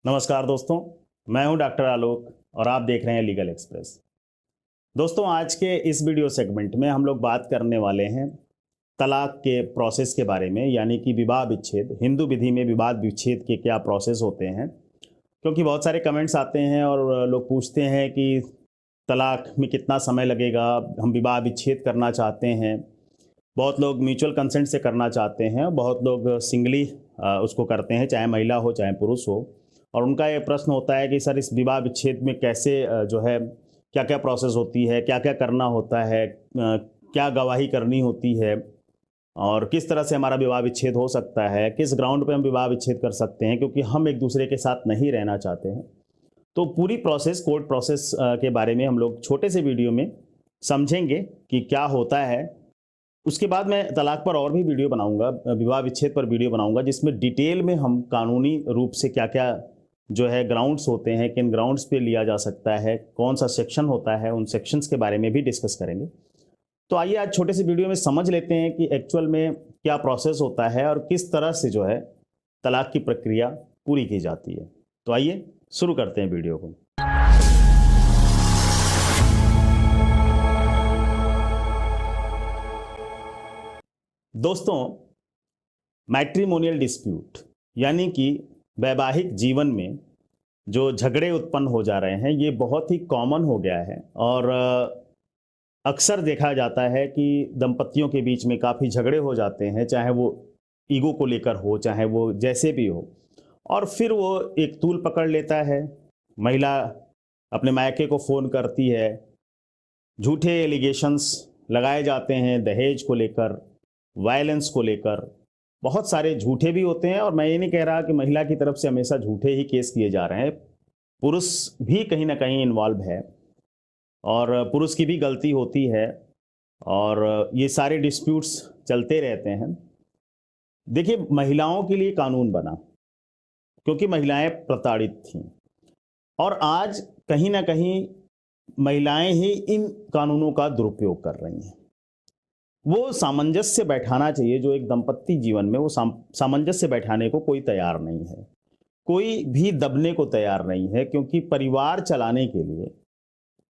नमस्कार दोस्तों, मैं हूं डॉक्टर आलोक और आप देख रहे हैं लीगल एक्सप्रेस। दोस्तों, आज के इस वीडियो सेगमेंट में हम लोग बात करने वाले हैं तलाक के प्रोसेस के बारे में, यानी कि विवाह विच्छेद। हिंदू विधि में विवाद विच्छेद के क्या प्रोसेस होते हैं, क्योंकि बहुत सारे कमेंट्स आते हैं और लोग पूछते हैं कि तलाक में कितना समय लगेगा, हम विवाह विच्छेद करना चाहते हैं। बहुत लोग म्यूचुअल कंसेंट से करना चाहते हैं, बहुत लोग सिंगली उसको करते हैं, चाहे महिला हो चाहे पुरुष हो। और उनका ये प्रश्न होता है कि सर, इस विवाह विच्छेद में कैसे जो है क्या क्या प्रोसेस होती है, क्या क्या करना होता है, क्या गवाही करनी होती है और किस तरह से हमारा विवाह विच्छेद हो सकता है, किस ग्राउंड पे हम विवाह विच्छेद कर सकते हैं क्योंकि हम एक दूसरे के साथ नहीं रहना चाहते हैं। तो पूरी प्रोसेस, कोर्ट प्रोसेस के बारे में हम लोग छोटे से वीडियो में समझेंगे कि क्या होता है। उसके बाद मैं तलाक पर और भी वीडियो बनाऊँगा, विवाह विच्छेद पर वीडियो बनाऊँगा, जिसमें डिटेल में हम कानूनी रूप से क्या-क्या जो है ग्राउंड्स होते हैं, किन ग्राउंड्स पे लिया जा सकता है, कौन-सा सेक्शन होता है, उन सेक्शंस के बारे में भी डिस्कस करेंगे। तो आइए आज छोटे से वीडियो में समझ लेते हैं कि एक्चुअल में क्या प्रोसेस होता है और किस तरह से जो है तलाक की प्रक्रिया पूरी की जाती है। तो आइए शुरू करते हैं वीडियो को। दोस्तों, मैट्रिमोनियल डिस्प्यूट यानी कि वैवाहिक जीवन में जो झगड़े उत्पन्न हो जा रहे हैं, ये बहुत ही कॉमन हो गया है और अक्सर देखा जाता है कि दंपतियों के बीच में काफ़ी झगड़े हो जाते हैं, चाहे वो ईगो को लेकर हो, चाहे वो जैसे भी हो। और फिर वो एक तूल पकड़ लेता है, महिला अपने मायके को फ़ोन करती है, झूठे एलिगेशंस लगाए जाते हैं दहेज को लेकर, वायलेंस को लेकर। बहुत सारे झूठे भी होते हैं और मैं ये नहीं कह रहा कि महिला की तरफ से हमेशा झूठे ही केस किए जा रहे हैं। पुरुष भी कहीं न कहीं इन्वॉल्व है और पुरुष की भी गलती होती है और ये सारे डिस्प्यूट्स चलते रहते हैं। देखिए, महिलाओं के लिए कानून बना क्योंकि महिलाएँ प्रताड़ित थीं और आज कहीं न कहीं महिलाएँ ही इन कानूनों का दुरुपयोग कर रही हैं। वो सामंजस्य बैठाना चाहिए, जो एक दंपत्ति जीवन में वो सामंजस्य बैठाने को कोई तैयार नहीं है। कोई भी दबने को तैयार नहीं है क्योंकि परिवार चलाने के लिए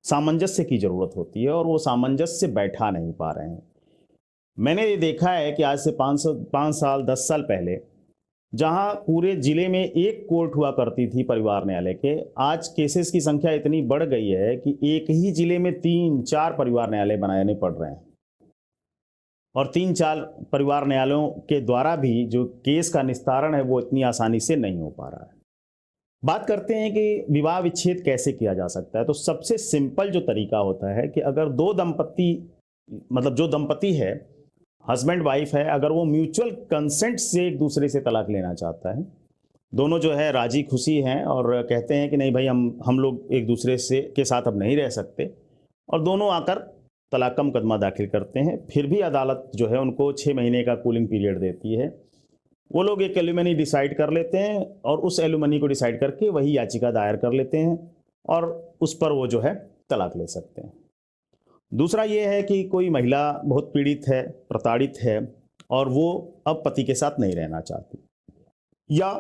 सामंजस्य की ज़रूरत होती है और वो सामंजस्य बैठा नहीं पा रहे हैं। मैंने ये देखा है कि आज से 5 साल 10 साल पहले जहाँ पूरे ज़िले में एक कोर्ट हुआ करती थी परिवार न्यायालय के, आज केसेस की संख्या इतनी बढ़ गई है कि एक ही ज़िले में 3-4 परिवार न्यायालय बनाने पड़ रहे हैं। और 3-4 परिवार न्यायालयों के द्वारा भी जो केस का निस्तारण है वो इतनी आसानी से नहीं हो पा रहा है। बात करते हैं कि विवाह विच्छेद कैसे किया जा सकता है। तो सबसे सिंपल जो तरीका होता है कि अगर दो दंपत्ति, मतलब जो दंपति है, हस्बैंड वाइफ है, अगर वो म्यूचुअल कंसेंट से एक दूसरे से तलाक लेना चाहता है, दोनों जो है राजी खुशी हैं और कहते हैं कि नहीं भाई, हम लोग एक दूसरे से के साथ अब नहीं रह सकते, और दोनों आकर तलाक का मुकदमा दाखिल करते हैं, फिर भी अदालत जो है उनको 6 महीने का कूलिंग पीरियड देती है। वो लोग एक एलिमनी डिसाइड कर लेते हैं और उस एलिमनी को डिसाइड करके वही याचिका दायर कर लेते हैं और उस पर वो जो है तलाक ले सकते हैं। दूसरा ये है कि कोई महिला बहुत पीड़ित है, प्रताड़ित है और वो अब पति के साथ नहीं रहना चाहती, या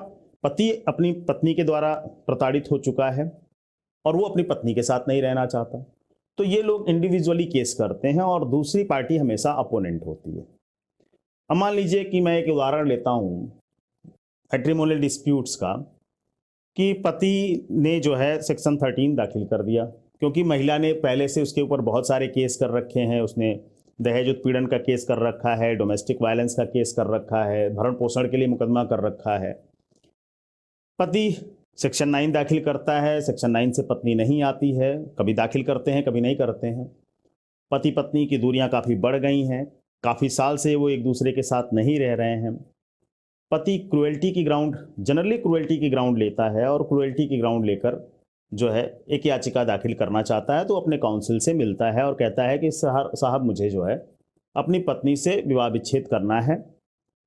पति अपनी पत्नी के द्वारा प्रताड़ित हो चुका है और वो अपनी पत्नी के साथ नहीं रहना चाहता। तो ये लोग इंडिविजुअली केस करते हैं और दूसरी पार्टी हमेशा अपोनेंट होती है। अब मान लीजिए कि मैं एक उदाहरण लेता हूँ मैट्रिमोनियल डिस्प्यूट्स का, कि पति ने जो है सेक्शन 13 दाखिल कर दिया क्योंकि महिला ने पहले से उसके ऊपर बहुत सारे केस कर रखे हैं। उसने दहेज उत्पीड़न का केस कर रखा है, डोमेस्टिक वायलेंस का केस कर रखा है, भरण पोषण के लिए मुकदमा कर रखा है। पति सेक्शन 9 दाखिल करता है, सेक्शन 9 से पत्नी नहीं आती है, कभी दाखिल करते हैं कभी नहीं करते हैं। पति पत्नी की दूरियां काफ़ी बढ़ गई हैं, काफ़ी साल से वो एक दूसरे के साथ नहीं रह रहे हैं। पति क्रुएल्टी की ग्राउंड, जनरली क्रुएल्टी की ग्राउंड लेता है और क्रुएल्टी की ग्राउंड लेकर जो है एक याचिका दाखिल करना चाहता है। तो अपने काउंसिल से मिलता है और कहता है कि साहब मुझे जो है अपनी पत्नी से विवाह विच्छेद करना है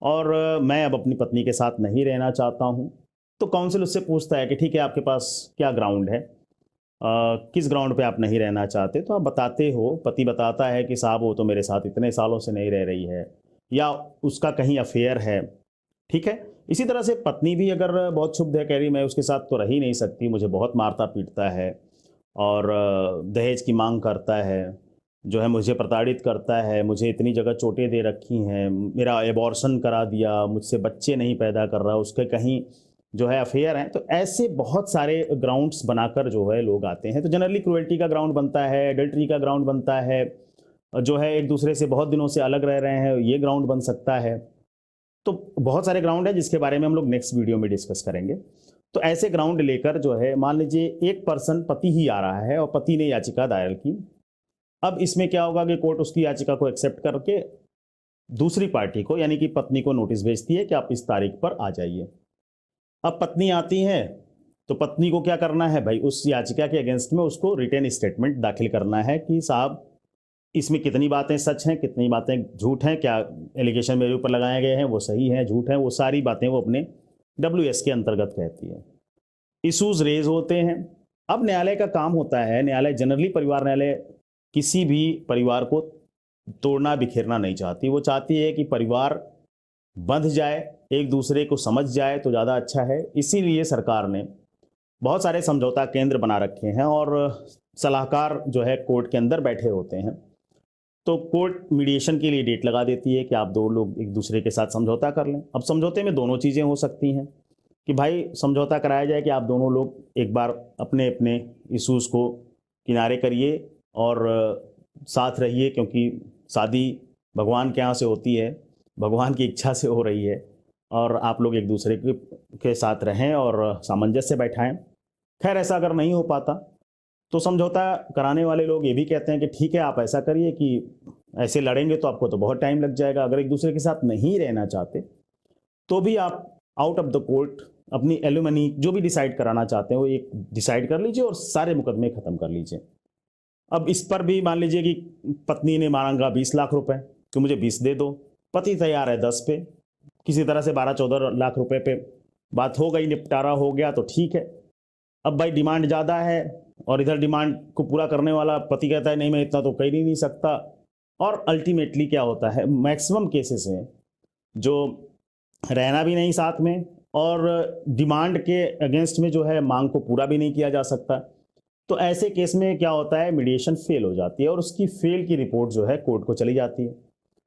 और मैं अब अपनी पत्नी के साथ नहीं रहना चाहता हूँ। तो काउंसिल उससे पूछता है कि ठीक है, आपके पास क्या ग्राउंड है, किस ग्राउंड पे आप नहीं रहना चाहते। तो आप बताते हो, पति बताता है कि साहब वो तो मेरे साथ इतने सालों से नहीं रह रही है, या उसका कहीं अफेयर है। ठीक है, इसी तरह से पत्नी भी अगर बहुत क्षुब्ध है, कह रही मैं उसके साथ तो रह ही नहीं सकती, मुझे बहुत मारता पीटता है और दहेज की मांग करता है, जो है मुझे प्रताड़ित करता है, मुझे इतनी जगह चोटें दे रखी हैं, मेरा एबॉर्शन करा दिया, मुझसे बच्चे नहीं पैदा कर रहा, उसके कहीं जो है अफेयर हैं। तो ऐसे बहुत सारे ग्राउंड्स बनाकर जो है लोग आते हैं। तो जनरली क्रुएल्टी का ग्राउंड बनता है, एडल्ट्री का ग्राउंड बनता है, जो है एक दूसरे से बहुत दिनों से अलग रह रहे हैं, ये ग्राउंड बन सकता है। तो बहुत सारे ग्राउंड है जिसके बारे में हम लोग नेक्स्ट वीडियो में डिस्कस करेंगे। तो ऐसे ग्राउंड लेकर जो है, मान लीजिए एक पर्सन, पति ही आ रहा है और पति ने याचिका दायर की। अब इसमें क्या होगा कि कोर्ट उसकी याचिका को एक्सेप्ट करके दूसरी पार्टी को यानी कि पत्नी को नोटिस भेजती है कि आप इस तारीख पर आ जाइए। अब पत्नी आती है तो पत्नी को क्या करना है भाई, उस याचिका के अगेंस्ट में उसको रिटन स्टेटमेंट दाखिल करना है कि साहब इसमें कितनी बातें सच हैं, कितनी बातें झूठ हैं, क्या एलिगेशन मेरे ऊपर लगाए गए हैं वो सही हैं, झूठ हैं, वो सारी बातें वो अपने WS के अंतर्गत कहती है। इशूज रेज होते हैं। अब न्यायालय का काम होता है, न्यायालय जनरली, परिवार न्यायालय किसी भी परिवार को तोड़ना बिखेरना नहीं चाहती। वो चाहती है कि परिवार बंध जाए, एक दूसरे को समझ जाए तो ज़्यादा अच्छा है। इसीलिए सरकार ने बहुत सारे समझौता केंद्र बना रखे हैं और सलाहकार जो है कोर्ट के अंदर बैठे होते हैं। तो कोर्ट मीडिएशन के लिए डेट लगा देती है कि आप दो लोग एक दूसरे के साथ समझौता कर लें। अब समझौते में दोनों चीज़ें हो सकती हैं कि भाई समझौता कराया जाए कि आप दोनों लोग एक बार अपने अपने इशूज़ को किनारे करिए और साथ रहिए, क्योंकि शादी भगवान के यहाँ से होती है, भगवान की इच्छा से हो रही है, और आप लोग एक दूसरे के साथ रहें और सामंजस्य बैठाएं। खैर ऐसा अगर नहीं हो पाता तो समझौता कराने वाले लोग ये भी कहते हैं कि ठीक है, आप ऐसा करिए कि ऐसे लड़ेंगे तो आपको तो बहुत टाइम लग जाएगा। अगर एक दूसरे के साथ नहीं रहना चाहते तो भी आप आउट ऑफ द कोर्ट अपनी एलुमनी जो भी डिसाइड कराना चाहते हैं वो एक डिसाइड कर लीजिए और सारे मुकदमे खत्म कर लीजिए। अब इस पर भी मान लीजिए कि पत्नी ने मांगा 20 लाख रुपए तो मुझे 20 दे दो, पति तैयार है 10 पे, किसी तरह से 12-14 लाख रुपए पे बात हो गई, निपटारा हो गया तो ठीक है। अब भाई डिमांड ज़्यादा है और इधर डिमांड को पूरा करने वाला पति कहता है नहीं मैं इतना तो कर ही नहीं सकता। और अल्टीमेटली क्या होता है, मैक्सिमम केसेस हैं जो रहना भी नहीं साथ में और डिमांड के अगेंस्ट में जो है मांग को पूरा भी नहीं किया जा सकता। तो ऐसे केस में क्या होता है, मीडिएशन फेल हो जाती है और उसकी फेल की रिपोर्ट जो है कोर्ट को चली जाती है।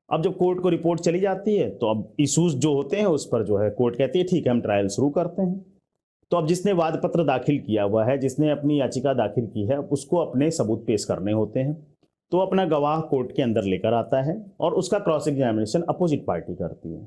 अब जब कोर्ट को रिपोर्ट चली जाती है तो अब इशूज जो होते हैं उस पर जो है कोर्ट कहती है ठीक है हम ट्रायल शुरू करते हैं। तो अब जिसने वाद पत्र दाखिल किया हुआ है, जिसने अपनी याचिका दाखिल की है, उसको अपने सबूत पेश करने होते हैं। तो अपना गवाह कोर्ट के अंदर लेकर आता है और उसका क्रॉस एग्जामिनेशन अपोजिट पार्टी करती है।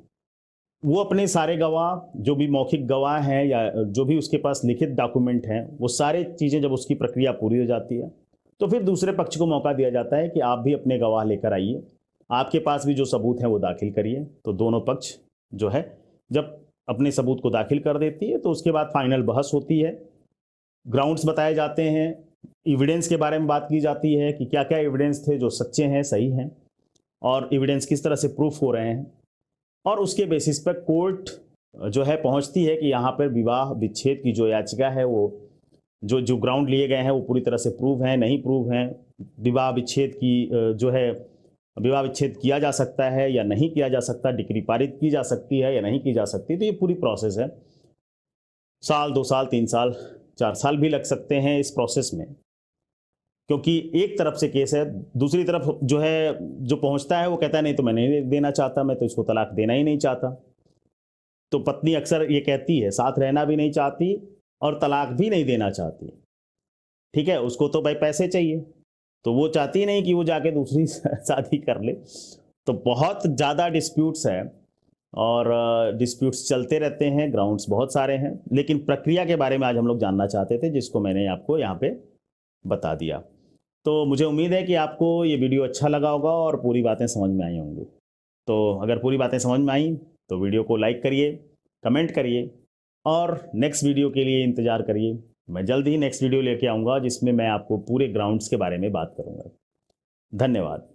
वो अपने सारे गवाह, जो भी मौखिक गवाह हैं या जो भी उसके पास लिखित डॉक्यूमेंट हैं, वो सारी चीज़ें जब उसकी प्रक्रिया पूरी हो जाती है तो फिर दूसरे पक्ष को मौका दिया जाता है कि आप भी अपने गवाह लेकर आइए, आपके पास भी जो सबूत हैं वो दाखिल करिए। तो दोनों पक्ष जो है जब अपने सबूत को दाखिल कर देती है तो उसके बाद फाइनल बहस होती है, ग्राउंड्स बताए जाते हैं, एविडेंस के बारे में बात की जाती है कि क्या क्या एविडेंस थे जो सच्चे हैं, सही हैं, और एविडेंस किस तरह से प्रूफ हो रहे हैं। और उसके बेसिस पर कोर्ट जो है पहुंचती है कि यहाँ पर विवाह विच्छेद की जो याचिका है वो जो जो ग्राउंड लिए गए हैं वो पूरी तरह से प्रूव हैं, नहीं प्रूव हैं, विवाह विच्छेद की जो है विवाह विच्छेद किया जा सकता है या नहीं किया जा सकता, डिक्री पारित की जा सकती है या नहीं की जा सकती। तो ये पूरी प्रोसेस है, साल 2 साल 3 साल 4 साल भी लग सकते हैं इस प्रोसेस में, क्योंकि एक तरफ से केस है, दूसरी तरफ जो है जो पहुंचता है वो कहता है नहीं तो मैं नहीं देना चाहता, मैं तो इसको तलाक देना ही नहीं चाहता। तो पत्नी अक्सर ये कहती है साथ रहना भी नहीं चाहती और तलाक भी नहीं देना चाहती। ठीक है, उसको तो भाई पैसे चाहिए, तो वो चाहती नहीं कि वो जाके दूसरी शादी कर ले। तो बहुत ज़्यादा डिस्प्यूट्स हैं और डिस्प्यूट्स चलते रहते हैं, ग्राउंड्स बहुत सारे हैं, लेकिन प्रक्रिया के बारे में आज हम लोग जानना चाहते थे जिसको मैंने आपको यहाँ पे बता दिया। तो मुझे उम्मीद है कि आपको ये वीडियो अच्छा लगा होगा और पूरी बातें समझ में आई होंगी। तो अगर पूरी बातें समझ में आई तो वीडियो को लाइक करिए, कमेंट करिए और नेक्स्ट वीडियो के लिए इंतज़ार करिए। मैं जल्द ही नेक्स्ट वीडियो लेके आऊँगा जिसमें मैं आपको पूरे ग्राउंड्स के बारे में बात करूँगा। धन्यवाद।